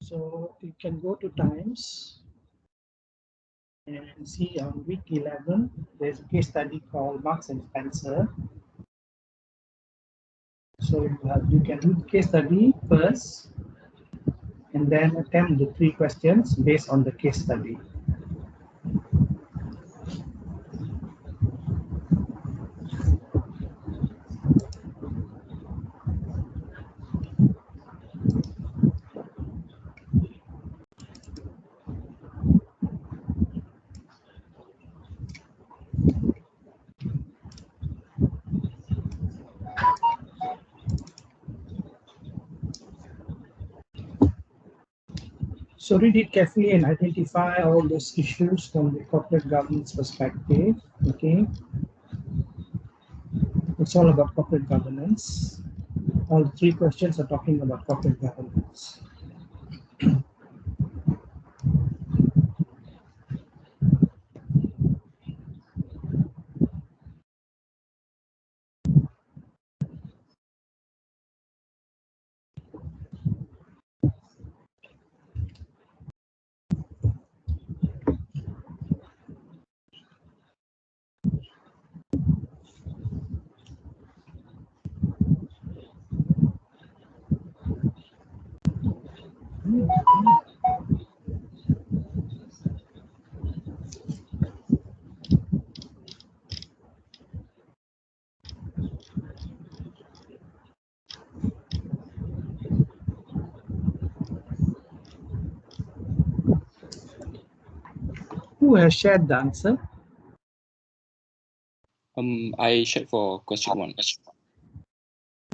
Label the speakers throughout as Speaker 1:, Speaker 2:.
Speaker 1: So you can go to Times and see on week 11, there's a case study called Marks and Spencer. So you can do the case study first and then attempt the 3 questions based on the case study. So read it carefully and identify all those issues from the corporate governance perspective. Okay, it's all about corporate governance. All 3 questions are talking about corporate governance. Who has shared the answer?
Speaker 2: I shared for question 1.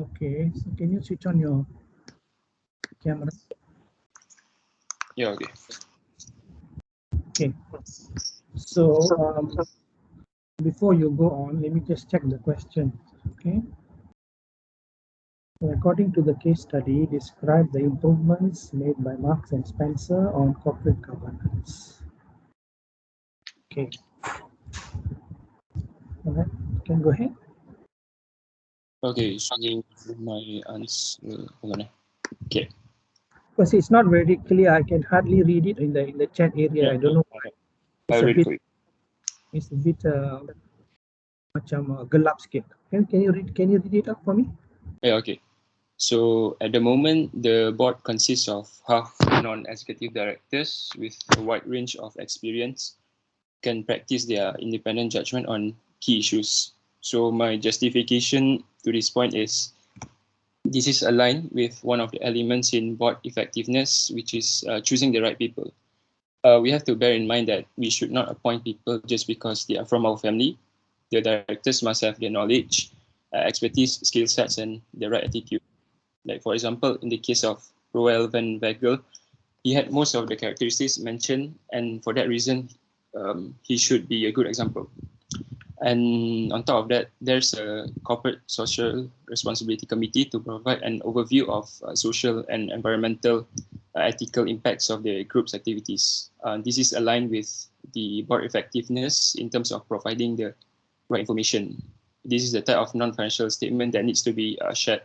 Speaker 1: Okay, so can you switch on your camera?
Speaker 2: Yeah, okay.
Speaker 1: Okay, so before you go on, let me just check the question. Okay, so according to the case study, describe the improvements made by Marks and Spencer on corporate governance. Okay, all right, you can go ahead.
Speaker 2: Okay, so my answer, hold on. Okay.
Speaker 1: Because it's not very clear, I can hardly read it in the chat area. I don't know why.
Speaker 2: I'll read it for you.
Speaker 1: It's a bit macam gelap sikit. Can you read it up for me?
Speaker 2: Yeah, okay. So at the moment, the board consists of half non-executive directors with a wide range of experience, can practice their independent judgment on key issues. So my justification to this point is this is aligned with one of the elements in board effectiveness, which is choosing the right people. We have to bear in mind that we should not appoint people just because they are from our family. The directors must have the knowledge, expertise, skill sets, and the right attitude. Like for example, in the case of Roel van Vegel, he had most of the characteristics mentioned, and for that reason, he should be a good example. And on top of that, there's a corporate social responsibility committee to provide an overview of social and environmental ethical impacts of the group's activities. This is aligned with the board effectiveness in terms of providing the right information. This is the type of non-financial statement that needs to be shared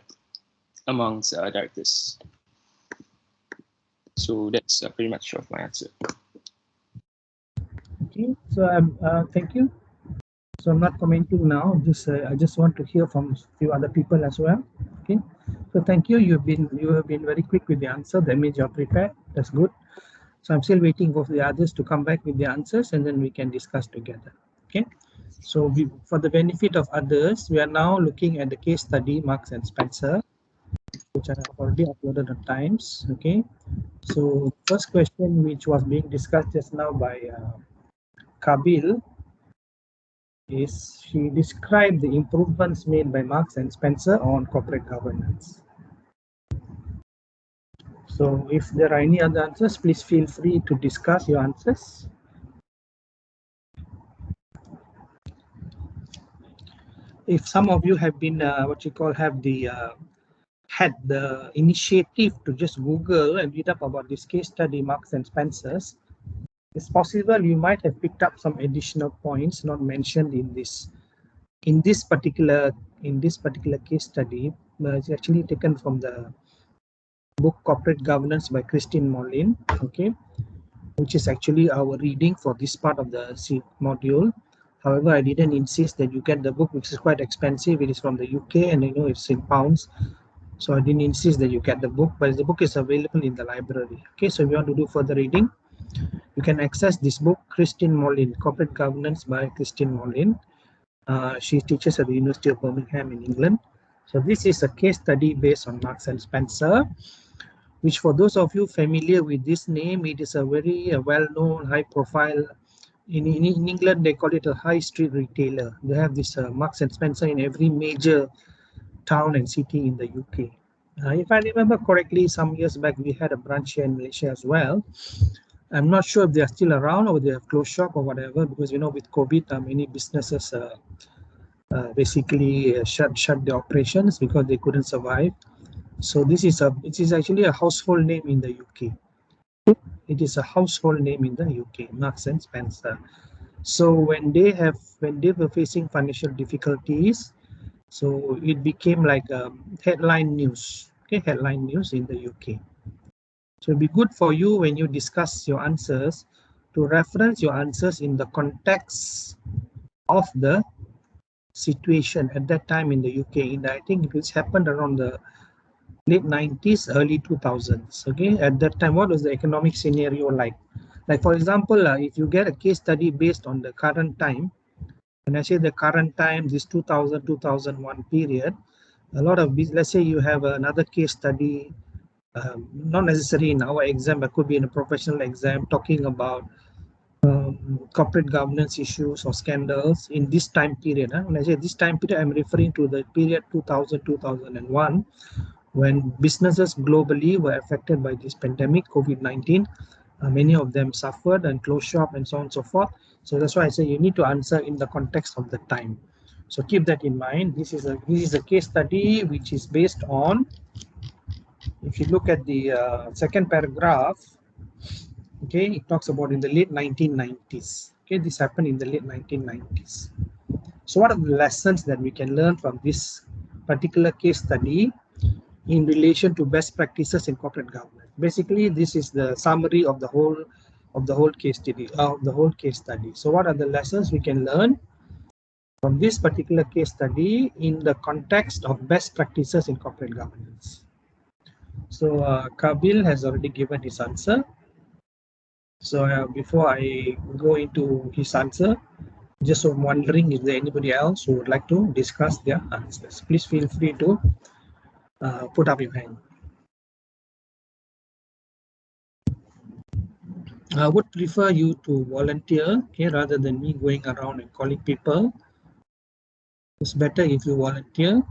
Speaker 2: amongst directors. So that's pretty much of my answer.
Speaker 1: Okay, so thank you. So I'm not commenting now. I just want to hear from a few other people as well. Okay, so thank you. You have been very quick with the answer. That means you're prepared. That's good. So I'm still waiting for the others to come back with the answers, and then we can discuss together. Okay. So for the benefit of others, we are now looking at the case study Marks and Spencer, which I have already uploaded at Times. Okay. So first question, which was being discussed just now by Kabil, is she described the improvements made by Marks and Spencer on corporate governance. So if there are any other answers, please feel free to discuss your answers. If some of you have been have had the initiative to just Google and read up about this case study, Marks and Spencer's, it's possible you might have picked up some additional points not mentioned in this particular case study. It's actually taken from the book Corporate Governance by Christine Mollin, okay, which is actually our reading for this part of the module. However, I didn't insist that you get the book, which is quite expensive. It is from the UK, and I know it's in pounds, so I didn't insist that you get the book, but the book is available in the library. Okay, so if you want to do further reading, you can access this book, Christine Mollin, Corporate Governance by Christine Mollin. She teaches at the University of Birmingham in England. So this is a case study based on Marks and Spencer, which for those of you familiar with this name, it is a very well-known, high-profile. In England, they call it a high street retailer. They have this Marks and Spencer in every major town and city in the UK. If I remember correctly, some years back, we had a branch here in Malaysia as well. I'm not sure if they are still around or they have closed shop or whatever, because with COVID, many businesses basically shut the operations because they couldn't survive. So it is actually a household name in the UK. It is a household name in the UK, Marks and Spencer. So when they were facing financial difficulties, so it became like headline news. Okay, headline news in the UK. So it'd be good for you when you discuss your answers to reference your answers in the context of the situation at that time in the UK. I think it happened around the late 90s, early 2000s. Okay, at that time, what was the economic scenario like? Like, for example, if you get a case study based on the current time, when I say the current time, this 2000, 2001 period, a lot of, let's say you have another case study, not necessarily in our exam, but could be in a professional exam, talking about corporate governance issues or scandals in this time period. When I say this time period, I'm referring to the period 2000, 2001, when businesses globally were affected by this pandemic, COVID-19. Many of them suffered and closed shop and so on and so forth. So that's why I say you need to answer in the context of the time. So keep that in mind. This is a case study which is based on, if you look at the second paragraph, okay, it talks about in the late 1990s. Okay, this happened in the late 1990s. So what are the lessons that we can learn from this particular case study in relation to best practices in corporate governance? Basically, this is the summary of the whole case study. So what are the lessons we can learn from this particular case study in the context of best practices in corporate governance? So Kabil has already given his answer. So before I go into his answer, just wondering, is there anybody else who would like to discuss their answers? Please feel free to put up your hand. I would prefer you to volunteer, okay, rather than me going around and calling people. It's better if you volunteer.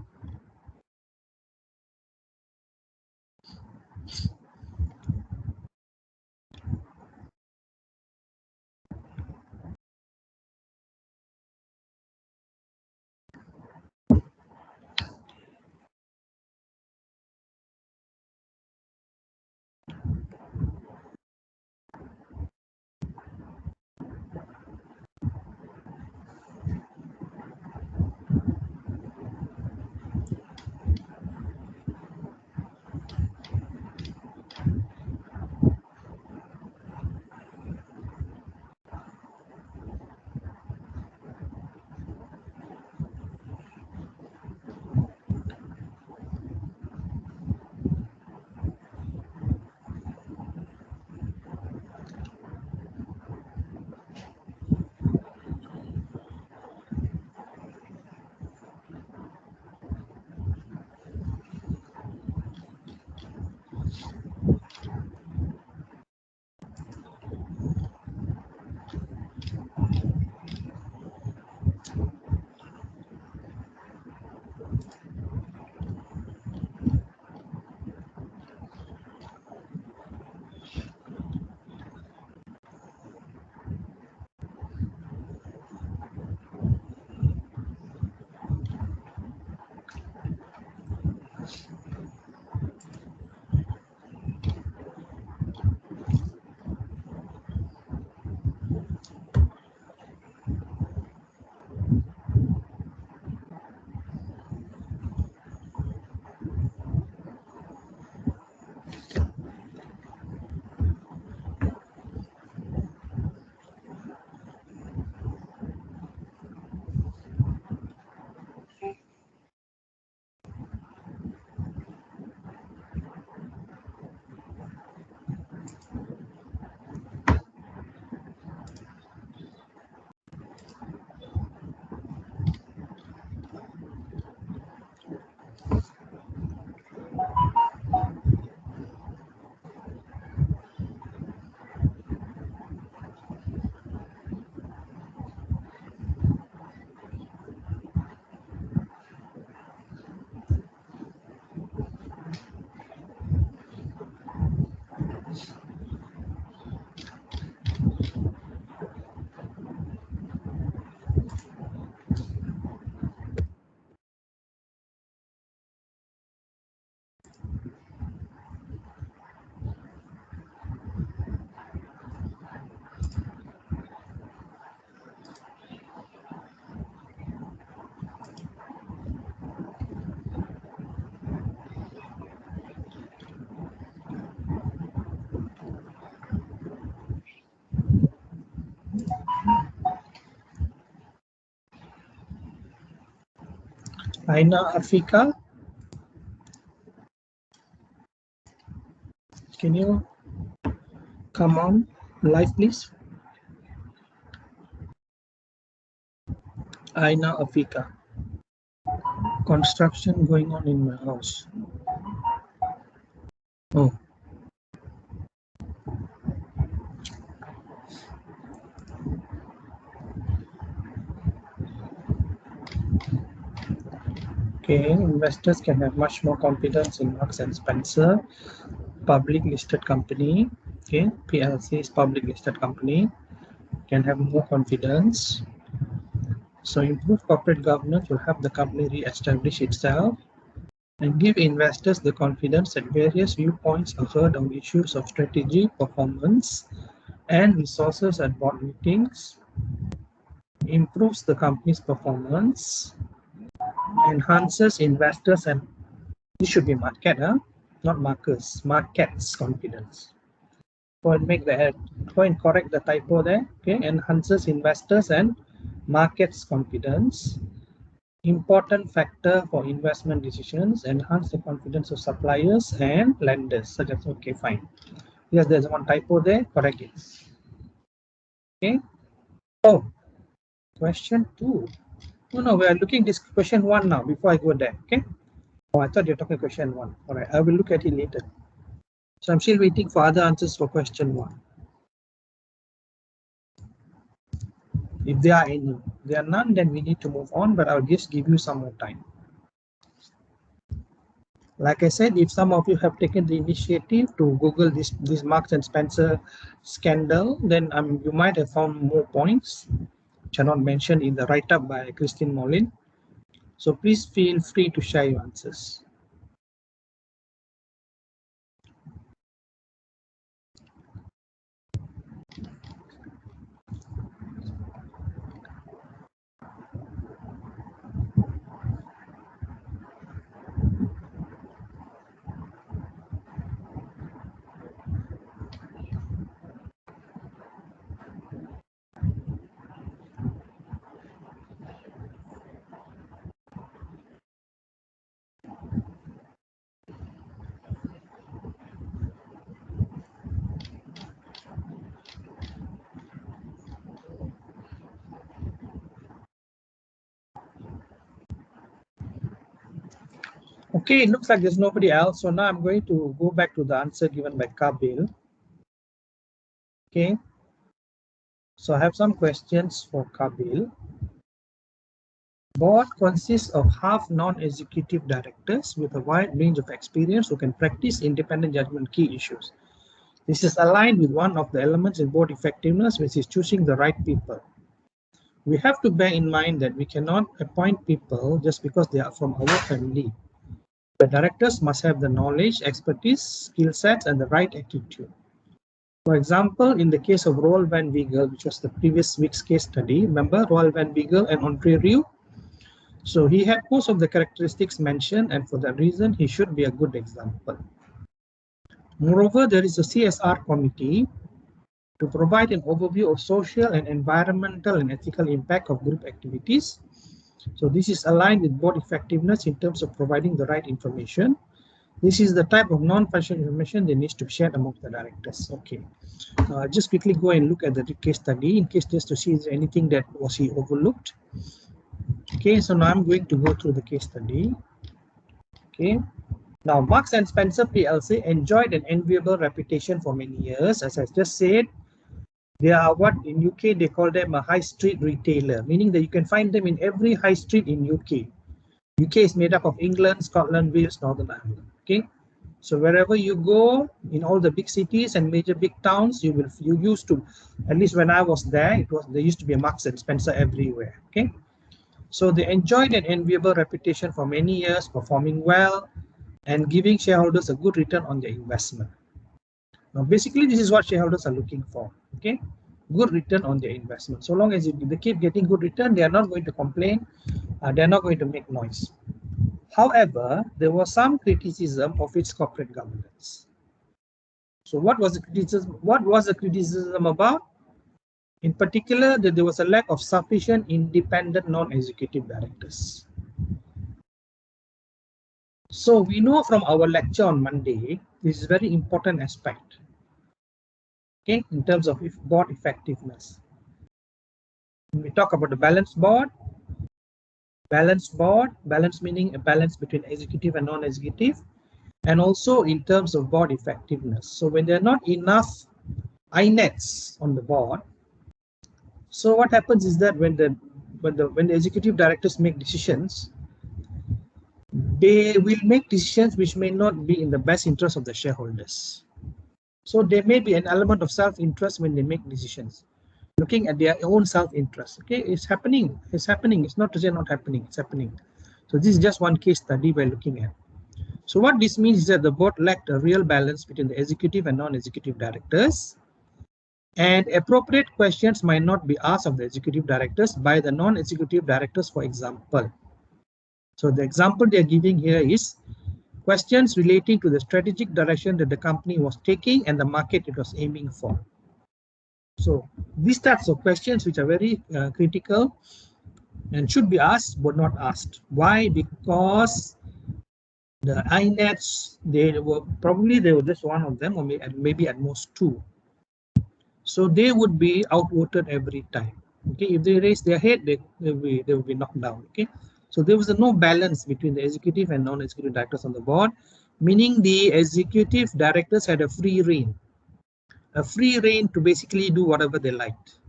Speaker 1: Aina Afika, can you come on live, please? Aina Afika. Construction going on in my house. Oh. Okay, investors can have much more confidence in Marks and Spencer, public listed company. Okay, PLC is public listed company, can have more confidence. So improved corporate governance will help the company re-establish itself and give investors the confidence that various viewpoints are heard on issues of strategy, performance, and resources at board meetings, improves the company's performance, enhances investors and this should be market, not markers, markets confidence. Go and go and correct the typo there. Okay, enhances investors and markets confidence. Important factor for investment decisions, enhance the confidence of suppliers and lenders. So that's okay, fine. Yes, there's one typo there, correct it. Okay. Oh, question 2. No, we are looking this question 1 now before I go there. Okay. Oh, I thought you're talking question 1. All right, I will look at it later. So I'm still waiting for other answers for question 1. If there are any, if there are none, then we need to move on, but I'll just give you some more time. Like I said, if some of you have taken the initiative to Google this Marks and Spencer scandal, then you might have found more points which are not mentioned in the write-up by Christine Molin. So please feel free to share your answers. Okay, it looks like there's nobody else. So now I'm going to go back to the answer given by Kabil. Okay. So I have some questions for Kabil. Board consists of half non-executive directors with a wide range of experience who can practice independent judgment key issues. This is aligned with one of the elements in board effectiveness, which is choosing the right people. We have to bear in mind that we cannot appoint people just because they are from our family. The directors must have the knowledge, expertise, skill sets, and the right attitude. For example, in the case of Roel van Wiegel, which was the previous week's case study, remember Roel van Wiegel and Andre Rieu? So he had most of the characteristics mentioned, and for that reason, he should be a good example. Moreover, there is a CSR committee to provide an overview of social and environmental and ethical impact of group activities. So this is aligned with board effectiveness in terms of providing the right information. This is the type of non-financial information that needs to be shared among the directors. Okay, just quickly go and look at the case study in case just to see is there anything that was he overlooked. Okay, so now I'm going to go through the case study. Okay, now Marks and Spencer PLC enjoyed an enviable reputation for many years. As I just said, they are what in UK they call them a high street retailer, meaning that you can find them in every high street in UK. UK is made up of England, Scotland, Wales, Northern Ireland. Okay, so wherever you go in all the big cities and major big towns, you used to, at least when I was there, there used to be a Marks and Spencer everywhere. Okay, so they enjoyed an enviable reputation for many years, performing well and giving shareholders a good return on their investment. Now, basically, this is what shareholders are looking for. Okay, good return on their investment. So long as they keep getting good return, they are not going to complain. They are not going to make noise. However, there was some criticism of its corporate governance. So what was the criticism? What was the criticism about? In particular, that there was a lack of sufficient independent non-executive directors. So we know from our lecture on Monday, this is very important aspect, okay, in terms of board effectiveness. When we talk about the balance board, balance meaning a balance between executive and non-executive, and also in terms of board effectiveness. So when there are not enough INETs on the board, so what happens is that when the executive directors make decisions, they will make decisions which may not be in the best interest of the shareholders. So there may be an element of self-interest when they make decisions, looking at their own self-interest. Okay, it's happening. It's happening. It's not to say not happening. It's happening. So this is just one case study we're looking at. So what this means is that the board lacked a real balance between the executive and non-executive directors, and appropriate questions might not be asked of the executive directors by the non-executive directors, for example. So the example they are giving here is questions relating to the strategic direction that the company was taking and the market it was aiming for. So these types of questions which are very critical and should be asked but not asked. Why? Because the INETs, they were just one of them, or maybe at most two. So they would be outvoted every time. Okay, if they raise their head, they will be knocked down. Okay, so there was no balance between the executive and non-executive directors on the board, meaning the executive directors had a free rein to basically do whatever they liked.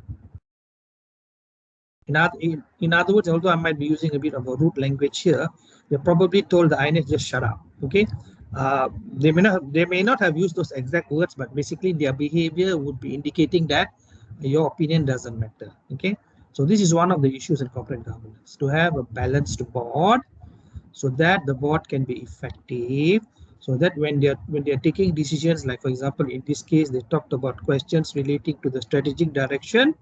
Speaker 1: In other words, although I might be using a bit of a rude language here, they probably told the INET just shut up. Okay, they may not have used those exact words, but basically their behavior would be indicating that your opinion doesn't matter. Okay, so this is one of the issues in corporate governance, to have a balanced board so that the board can be effective, so that when they're taking decisions, like for example in this case they talked about questions relating to the strategic direction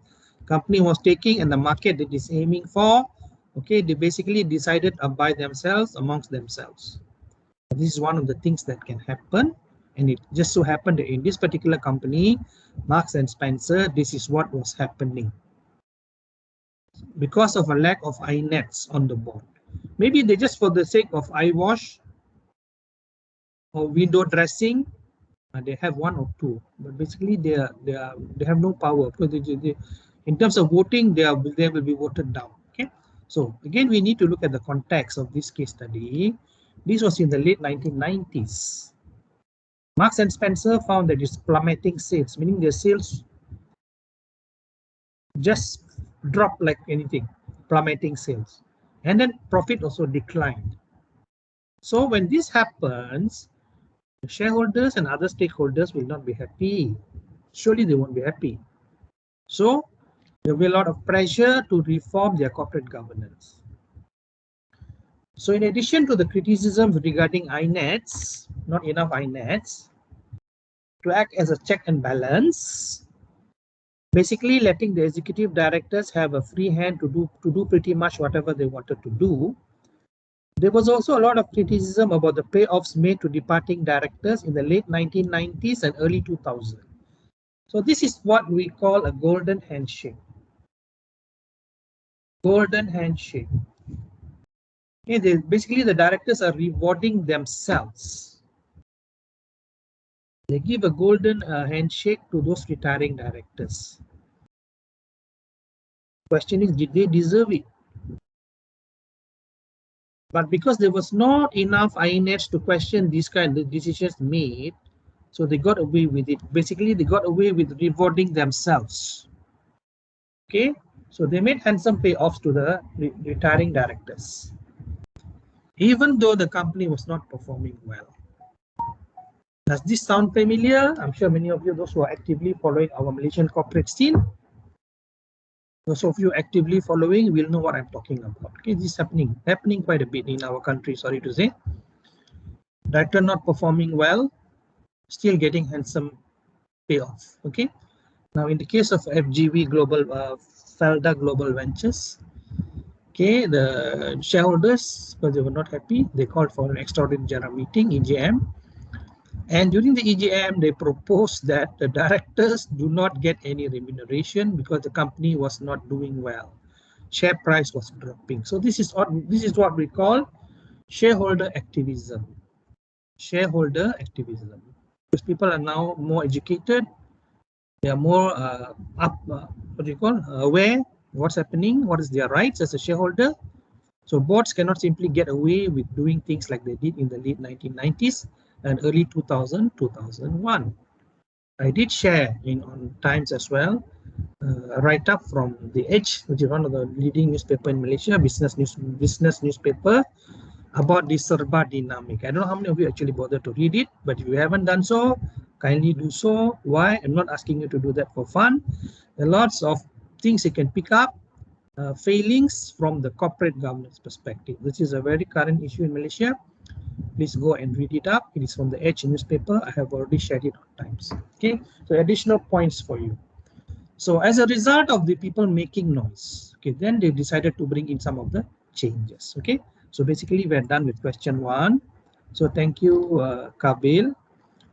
Speaker 1: company was taking and the market it is aiming for. Okay, they basically decided by themselves, amongst themselves. This is one of the things that can happen, and it just so happened that in this particular company, Marks and Spencer, this is what was happening because of a lack of INETs on the board. Maybe they just, for the sake of eyewash or window dressing, they have one or two, but basically they have no power, because in terms of voting they will be voted down. Okay, so again we need to look at the context of this case study. This was in the late 1990s. Marks and Spencer found that it's plummeting sales, meaning their sales just dropped like anything, plummeting sales, and then profit also declined. So when this happens, the shareholders and other stakeholders will not be happy. Surely they won't be happy. So there will be a lot of pressure to reform their corporate governance. So in addition to the criticisms regarding INETs, not enough INETs, to act as a check and balance, basically letting the executive directors have a free hand to do pretty much whatever they wanted to do. There was also a lot of criticism about the payoffs made to departing directors in the late 1990s and early 2000s. So this is what we call a golden handshake. Golden handshake. Okay, basically the directors are rewarding themselves. They give a golden handshake to those retiring directors. Question is, did they deserve it? But because there was not enough INETs to question these kind of decisions made, so they got away with it. Basically, they got away with rewarding themselves. Okay, so they made handsome payoffs to the retiring directors, even though the company was not performing well. Does this sound familiar? I'm sure many of you, those who are actively following our Malaysian corporate scene, those of you actively following will know what I'm talking about. Okay, this is happening quite a bit in our country, sorry to say. Director not performing well, still getting handsome payoff. Okay, now in the case of FGV Global, Felda Global Ventures, okay, the shareholders, because they were not happy, they called for an extraordinary general meeting, EGM. And during the EGM, they proposed that the directors do not get any remuneration because the company was not doing well. Share price was dropping. So this is what we call shareholder activism. Shareholder activism. Because people are now more educated, they are more what do you call, aware what's happening, what is their rights as a shareholder. So boards cannot simply get away with doing things like they did in the late 1990s and early 2000, 2001. I did share on Times as well, write up from the Edge, which is one of the leading newspaper in Malaysia, business newspaper, about the Serba dynamic. I don't know how many of you actually bothered to read it, but if you haven't done so, kindly do so. Why? I'm not asking you to do that for fun. There are lots of things you can pick up, failings from the corporate governance perspective. This is a very current issue in Malaysia. Please go and read it up. It is from the Edge newspaper. I have already shared it on Times. Okay, so additional points for you. So as a result of the people making noise, okay, then they decided to bring in some of the changes. Okay, so basically we're done with question 1. So thank you, Kabil.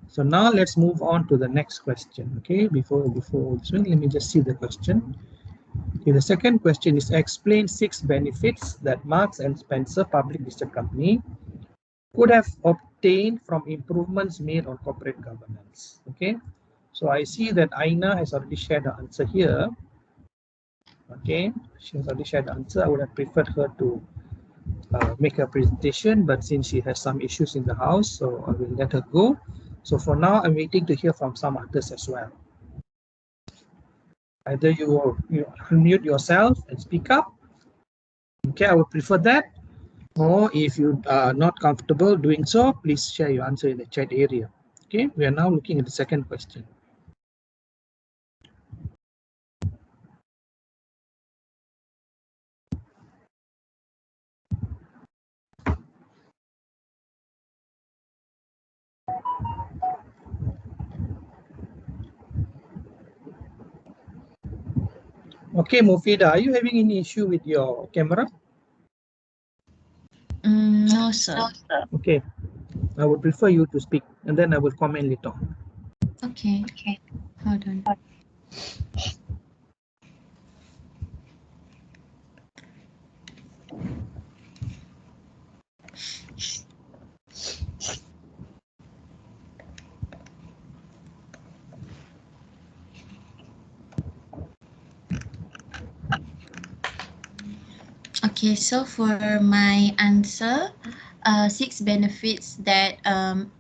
Speaker 1: So now let's move on to the next question. Okay, before this one, let me just see the question. Okay, the second question is explain 6 benefits that Marks and Spencer public listed company could have obtained from improvements made on corporate governance. Okay, so I see that Aina has already shared the answer here. Okay, she has already shared the answer. I would have preferred her to make a presentation, but since she has some issues in the house, so I will let her go. So for now, I'm waiting to hear from some others as well. Either you unmute yourself and speak up. Okay, I would prefer that. Or if you are not comfortable doing so, please share your answer in the chat area. Okay, we are now looking at the second question. Okay, Mufida, are you having any issue with your camera?
Speaker 3: No, sir.
Speaker 1: Okay, I would prefer you to speak and then I will comment later on.
Speaker 3: Okay. Hold on. Okay, so for my answer, 6 benefits that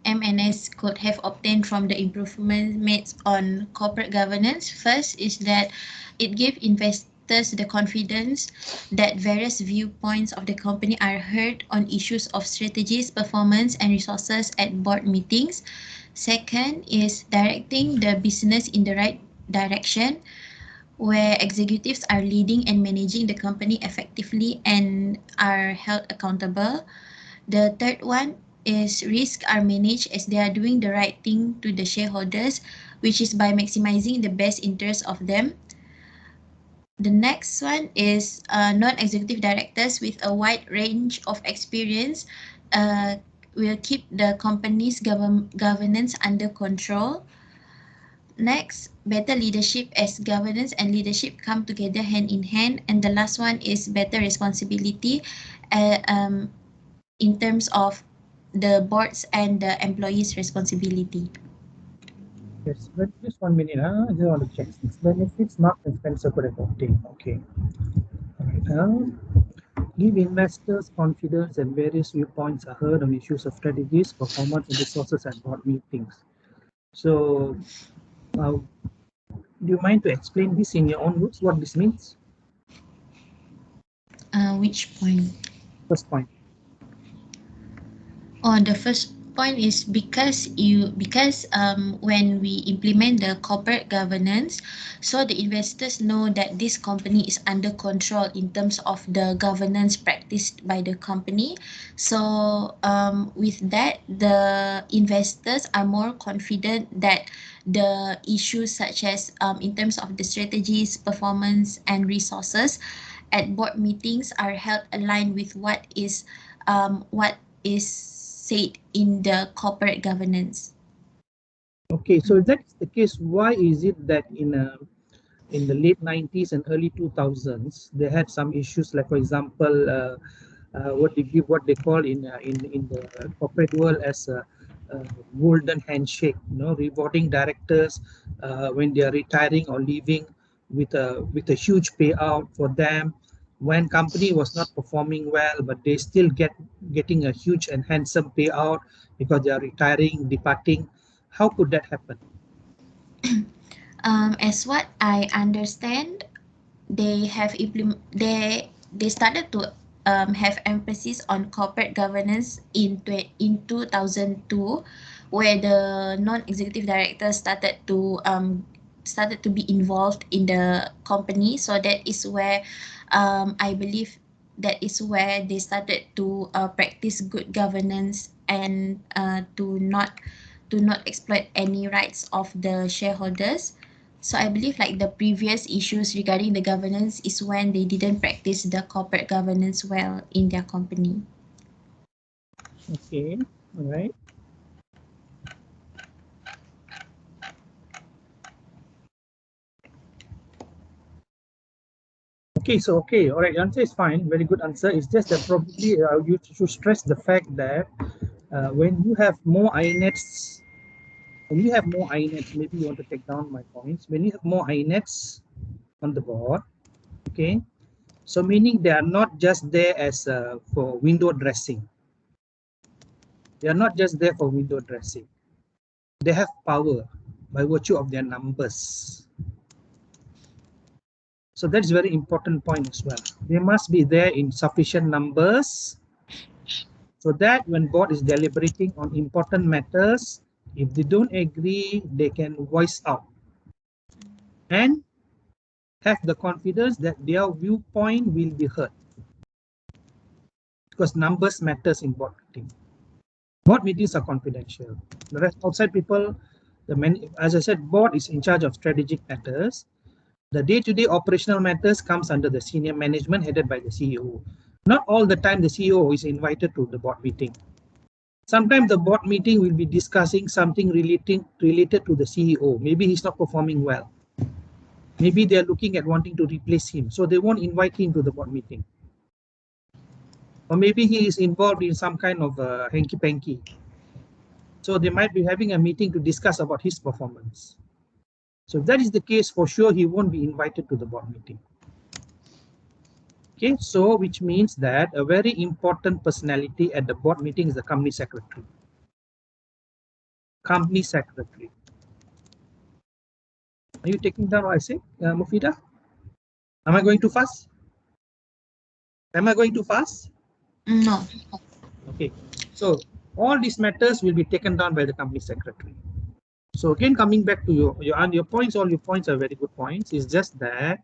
Speaker 3: MNS could have obtained from the improvement made on corporate governance. First is that it gives investors the confidence that various viewpoints of the company are heard on issues of strategies, performance, and resources at board meetings. Second is directing the business in the right direction, where executives are leading and managing the company effectively and are held accountable. The third one is risks are managed as they are doing the right thing to the shareholders, which is by maximizing the best interest of them. The next one is non-executive directors with a wide range of experience will keep the company's governance under control. Next, better leadership, as governance and leadership come together hand in hand. And the last one is better responsibility in terms of the boards and the employees' responsibility.
Speaker 1: Yes, but just 1 minute. I just want to check this. Benefits Mark and Spencer could have obtained. Okay. All right. Give investors confidence and various viewpoints are heard on issues of strategies, performance, and resources at board meetings. So, do you mind to explain this in your own words, what this means?
Speaker 3: Which point?
Speaker 1: First point.
Speaker 3: Oh, the first point is because when we implement the corporate governance, so the investors know that this company is under control in terms of the governance practiced by the company. So with that, the investors are more confident that the issues such as in terms of the strategies, performance, and resources at board meetings are held aligned with what is said in the corporate governance.
Speaker 1: Okay, so if that's the case, why is it that in the late 90s and early 2000s, they had some issues like, for example, what they call in the corporate world as a golden handshake, rewarding directors when they are retiring or leaving with a huge payout for them when company was not performing well, but they still getting a huge and handsome payout because they are retiring, departing. How could that happen?
Speaker 3: As what I understand, they started to have emphasis on corporate governance in 2002, where the non-executive directors started to be involved in the company. So that is where I believe that is where they started to practice good governance and to not exploit any rights of the shareholders. So I believe like the previous issues regarding the governance is when they didn't practice the corporate governance well in their company.
Speaker 1: Okay, all right. Okay, all right. Answer is fine. Very good answer. It's just that probably you should stress the fact that when you have more INETs, maybe you want to take down my points. When you have more INETs on the board, okay, so meaning they are not just there as for window dressing. They are not just there for window dressing. They have power by virtue of their numbers. So that's very important point as well. They must be there in sufficient numbers so that when board is deliberating on important matters, if they don't agree, they can voice out and have the confidence that their viewpoint will be heard, because numbers matters in board meeting. Board meetings are confidential. The rest outside people, as I said, board is in charge of strategic matters. The day-to-day operational matters comes under the senior management headed by the CEO. Not all the time the CEO is invited to the board meeting. Sometimes the board meeting will be discussing something related to the CEO. Maybe he's not performing well. Maybe they're looking at wanting to replace him, so they won't invite him to the board meeting. Or maybe he is involved in some kind of hanky-panky. So they might be having a meeting to discuss about his performance. So if that is the case, for sure, he won't be invited to the board meeting. Okay, so which means that a very important personality at the board meeting is the company secretary. Company secretary. Are you taking down what I say, Mufida? Am I going too fast? Am I going too fast?
Speaker 3: No.
Speaker 1: Okay, so all these matters will be taken down by the company secretary. So again, coming back to your points, all your points are very good points. It's just that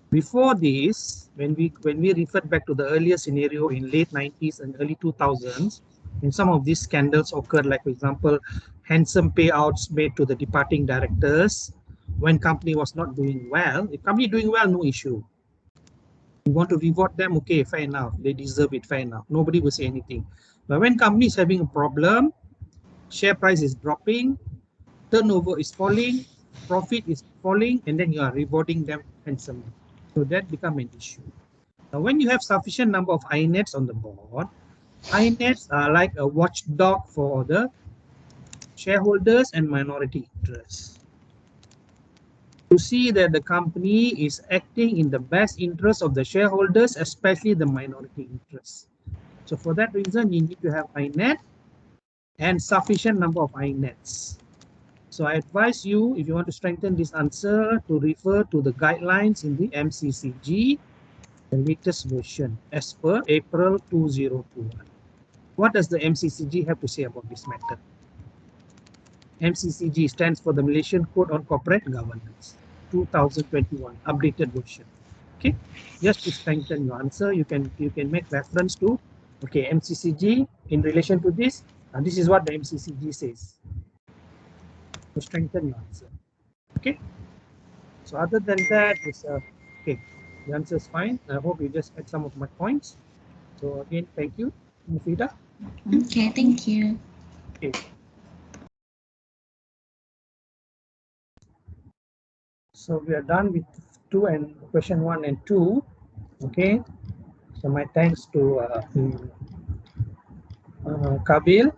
Speaker 1: before this, when we referred back to the earlier scenario in late 90s and early 2000s, and some of these scandals occurred, like for example, handsome payouts made to the departing directors when company was not doing well. If company doing well, no issue. You want to reward them, okay, fair enough. They deserve it, fair enough. Nobody will say anything. But when company is having a problem, share price is dropping, turnover is falling, profit is falling, and then you are rewarding them handsomely. So that become an issue. Now, when you have sufficient number of INETs on the board, INETs are like a watchdog for the shareholders and minority interests to see that the company is acting in the best interest of the shareholders, especially the minority interests. So for that reason, you need to have INET and sufficient number of INETs. So I advise you, if you want to strengthen this answer, to refer to the guidelines in the MCCG, the latest version, as per April 2021. What does the MCCG have to say about this matter? MCCG stands for the Malaysian Code on Corporate Governance, 2021, updated version. Okay, just to strengthen your answer, you can make reference to, okay, MCCG in relation to this, and this is what the MCCG says to strengthen your answer. Okay, so other than that, it's okay. The answer is fine. I hope you just had some of my points. So again, thank you, Mufida.
Speaker 3: Okay, thank you.
Speaker 1: Okay. So we are done with question 1 and 2. Okay. So my thanks to Kabil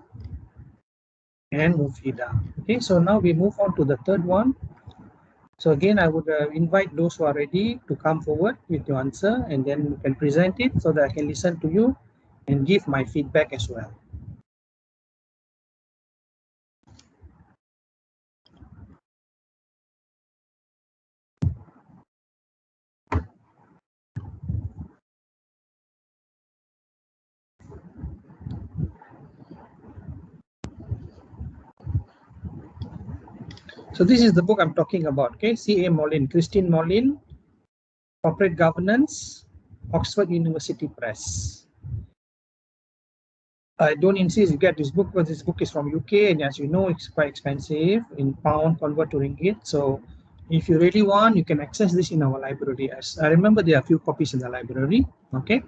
Speaker 1: and Mufida. Okay, so now we move on to the third one. So again, I would invite those who are ready to come forward with your answer, and then you can present it so that I can listen to you and give my feedback as well. So this is the book I'm talking about, okay? C.A. Mollin, Christine Mollin, Corporate Governance, Oxford University Press. I don't insist you get this book because this book is from UK, and as you know, it's quite expensive in pound, convert to ringgit. So if you really want, you can access this in our library. As I remember, there are a few copies in the library, okay?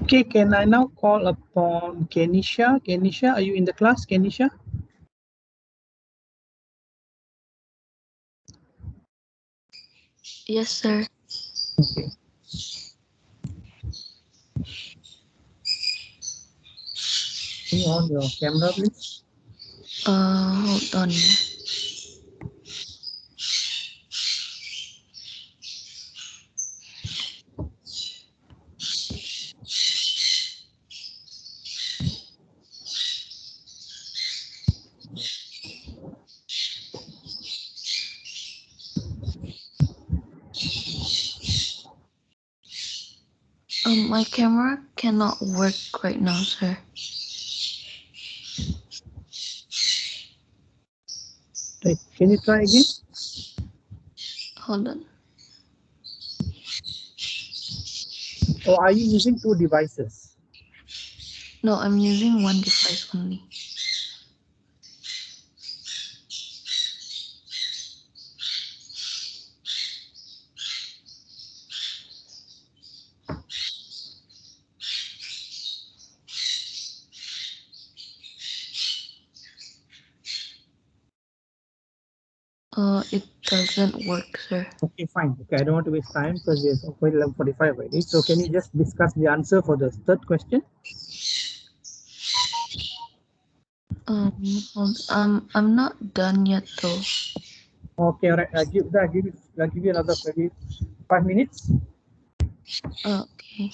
Speaker 1: Okay, can I now call upon Kenisha? Kenisha, are you in the class, Kenisha?
Speaker 4: Yes, sir.
Speaker 1: Okay. Can you on your camera, please?
Speaker 4: Hold on. My camera cannot work right now, sir.
Speaker 1: Right. Can you try again?
Speaker 4: Hold on.
Speaker 1: Or are you using two devices?
Speaker 4: No, I'm using one device only. It doesn't work, sir.
Speaker 1: Okay, fine. Okay, I don't want to waste time because it's quite 11:45 already. So can you just discuss the answer for the third question?
Speaker 4: I'm not done yet though.
Speaker 1: Okay, all right. I'll give you another maybe 5 minutes.
Speaker 4: Okay.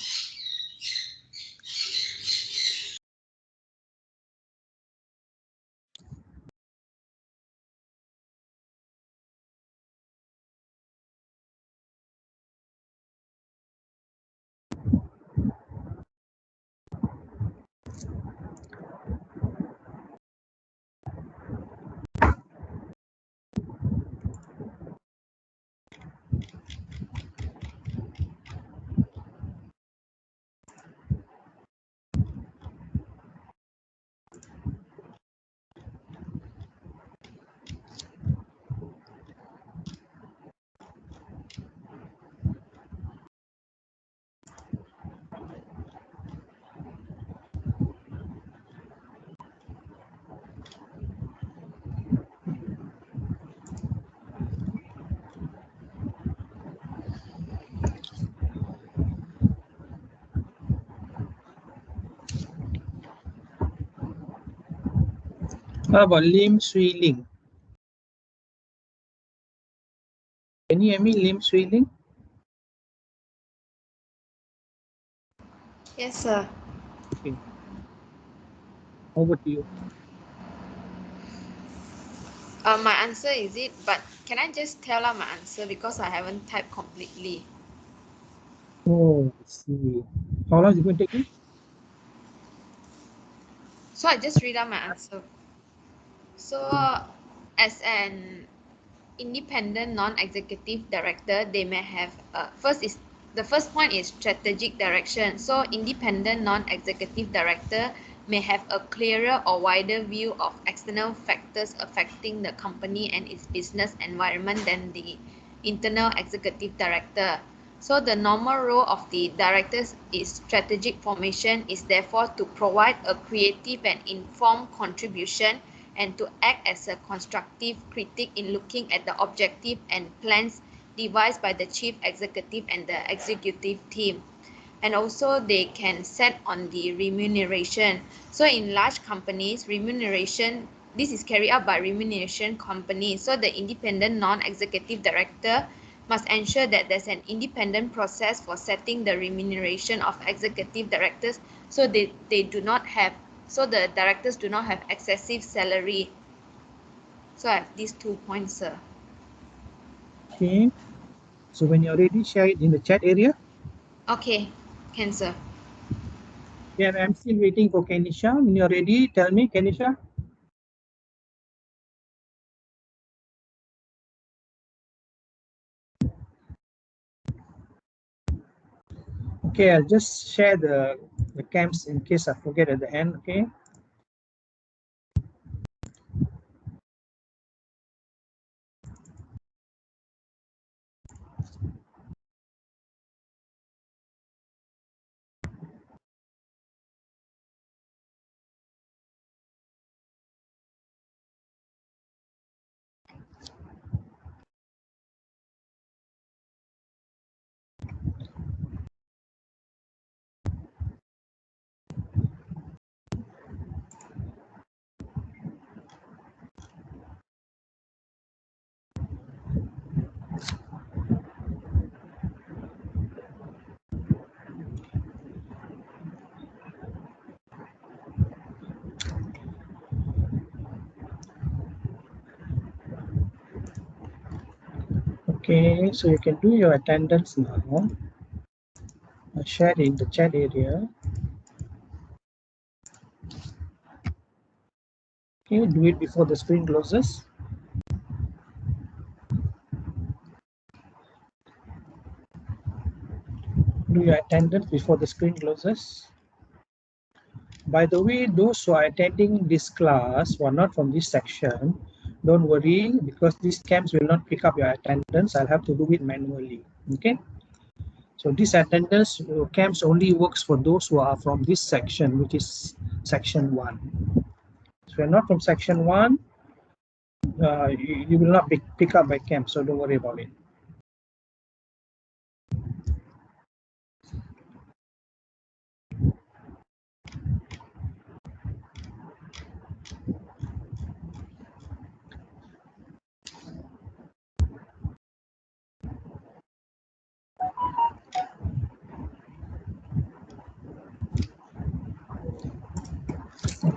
Speaker 1: How about Lim Swee Ling? Can you hear me, Lim Swee Ling?
Speaker 5: Yes, sir.
Speaker 1: Okay. Over to you.
Speaker 5: My answer is it, but can I just tell out my answer because I haven't typed completely.
Speaker 1: Oh, I see. How long is it going to take you?
Speaker 5: So I just read out my answer. So as an independent non-executive director, they may have the first point is strategic direction. So independent non-executive director may have a clearer or wider view of external factors affecting the company and its business environment than the internal executive director. So the normal role of the directors is strategic formation is therefore to provide a creative and informed contribution and to act as a constructive critic in looking at the objective and plans devised by the chief executive and the executive team. And also they can set on the remuneration. So in large companies, remuneration, this is carried out by remuneration companies. So the independent non-executive director must ensure that there's an independent process for setting the remuneration of executive directors so they do not have so the directors do not have excessive salary. So I have these 2 points, sir.
Speaker 1: Okay. So when you're ready, share it in the chat area.
Speaker 5: Okay, can, sir.
Speaker 1: Yeah, I'm still waiting for Kenisha. When you're ready, tell me, Kenisha. Okay, I'll just share the camps in case I forget at the end. Okay. Okay, so you can do your attendance now. Share in the chat area. Okay, do it before the screen closes. Do your attendance before the screen closes. By the way, those who are attending this class who are not from this section, don't worry, because these camps will not pick up your attendance. I'll have to do it manually. Okay. So this attendance camps only works for those who are from this section, which is section 1. So if you're not from section 1, you will not be picked up by camp, so don't worry about it.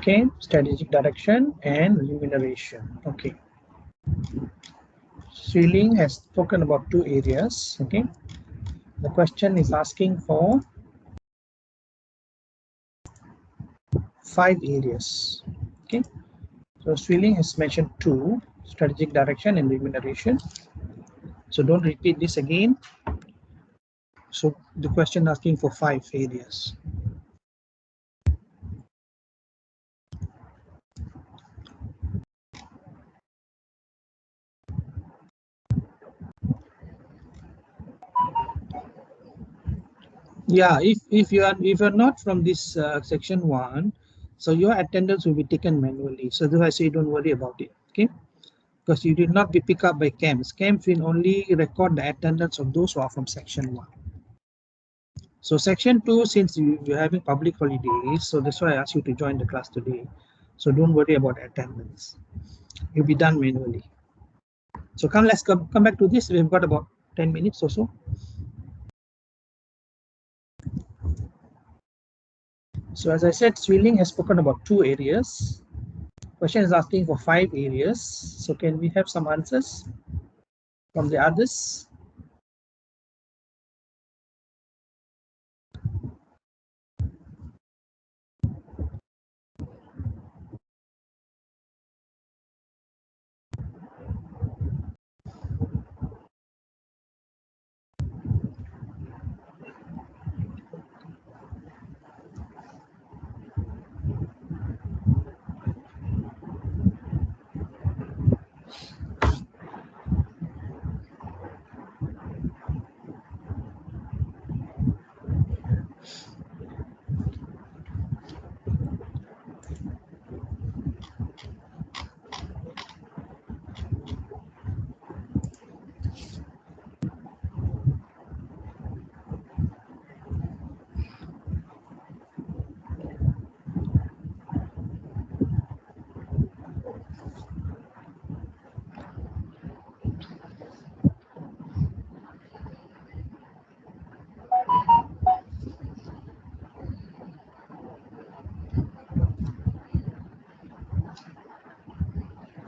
Speaker 1: Okay, strategic direction and remuneration. Okay. Ceiling has spoken about 2 areas. Okay. The question is asking for 5 areas. Okay. So Swilling has mentioned 2, strategic direction and remuneration. So don't repeat this again. So the question asking for 5 areas. Yeah, if you're not from this section 1, so your attendance will be taken manually. So that's why I say don't worry about it. Okay, because you did not be picked up by camps. Camps will only record the attendance of those who are from section 1. So section 2, since you're having public holidays, so that's why I asked you to join the class today. So don't worry about attendance. You'll be done manually. So let's come back to this. We've got about 10 minutes or so. So as I said, Swilling has spoken about 2 areas. Question is asking for 5 areas. So can we have some answers from the others?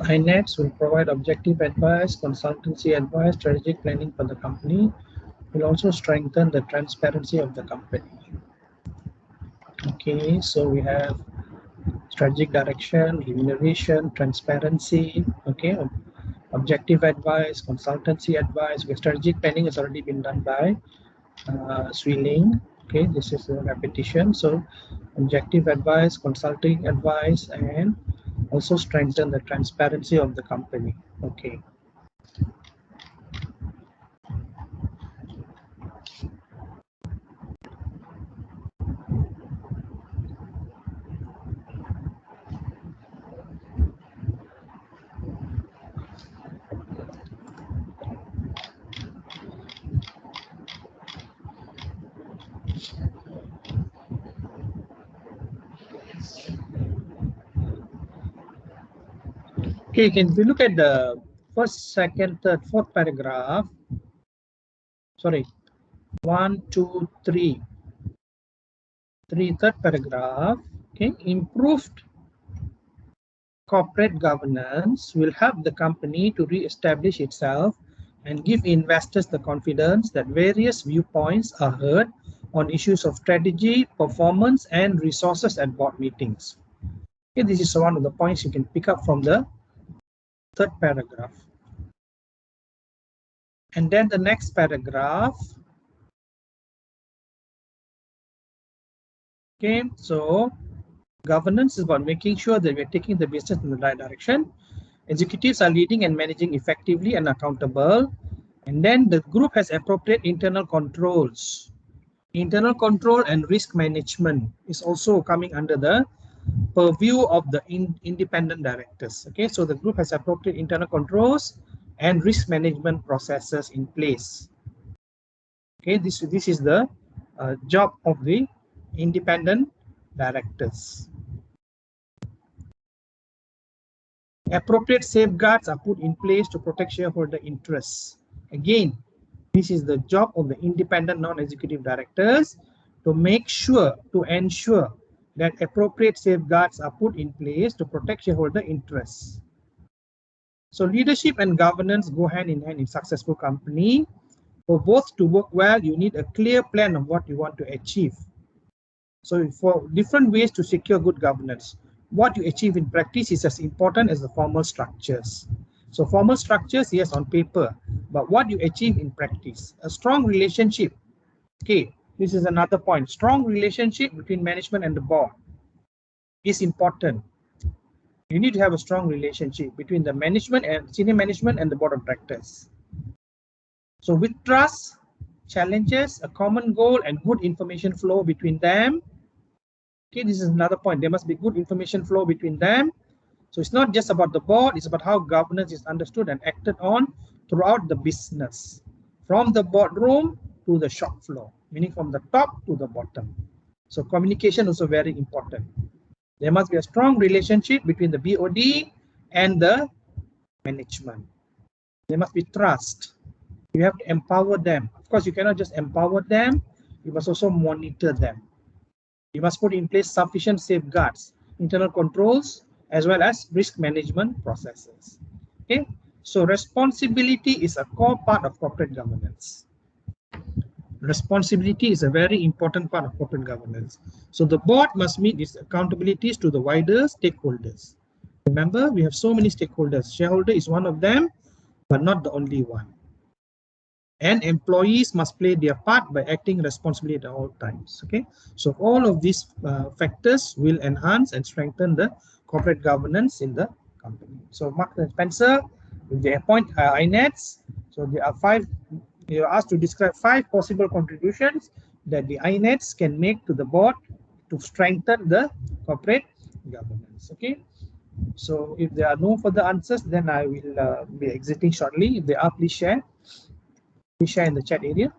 Speaker 1: INETs will provide objective advice, consultancy advice, strategic planning for the company. Will also strengthen the transparency of the company. Okay, so we have strategic direction, remuneration, transparency. Okay, objective advice, consultancy advice. Okay, strategic planning has already been done by Swilling. Okay, this is a repetition. So objective advice, consulting advice, and also strengthen the transparency of the company. Okay. Okay, if we look at the first, second, third, fourth paragraph, sorry, 1, 2, 3, third paragraph, okay, improved corporate governance will help the company to re-establish itself and give investors the confidence that various viewpoints are heard on issues of strategy, performance, and resources at board meetings. Okay, this is one of the points you can pick up from the third paragraph. And then the next paragraph. Okay, so governance is about making sure that we're taking the business in the right direction. Executives are leading and managing effectively and accountable. And then the group has appropriate internal controls. Internal control and risk management is also coming under the purview of the independent directors. Okay, so the group has appropriate internal controls and risk management processes in place. Okay, this is the job of the independent directors. Appropriate safeguards are put in place to protect shareholder interests. Again, this is the job of the independent non-executive directors to make sure, to ensure that appropriate safeguards are put in place to protect shareholder interests. So leadership and governance go hand in hand in successful company. For both to work well, you need a clear plan of what you want to achieve. So for different ways to secure good governance, what you achieve in practice is as important as the formal structures. So formal structures, yes, on paper, but what you achieve in practice, a strong relationship. Okay, this is another point. Strong relationship between management and the board is important. You need to have a strong relationship between the management and senior management and the board of directors. So with trust, challenges, a common goal, and good information flow between them. Okay, this is another point. There must be good information flow between them. So it's not just about the board, it's about how governance is understood and acted on throughout the business, from the boardroom to the shop floor, meaning from the top to the bottom. So communication also very important. There must be a strong relationship between the BOD and the management. There must be trust. You have to empower them. Of course, you cannot just empower them, you must also monitor them. You must put in place sufficient safeguards, internal controls, as well as risk management processes. Okay, so responsibility is a core part of corporate governance. Responsibility is a very important part of corporate governance. So the board must meet its accountabilities to the wider stakeholders. Remember, we have so many stakeholders. Shareholder is one of them, but not the only one. And employees must play their part by acting responsibly at all times. Okay, so all of these factors will enhance and strengthen the corporate governance in the company. So Mark and Spencer, if they appoint INETs, so there are 5. You are asked to describe 5 possible contributions that the INETs can make to the board to strengthen the corporate governance. Okay, so if there are no further answers, then I will be exiting shortly. If there are, please share. Please share in the chat area.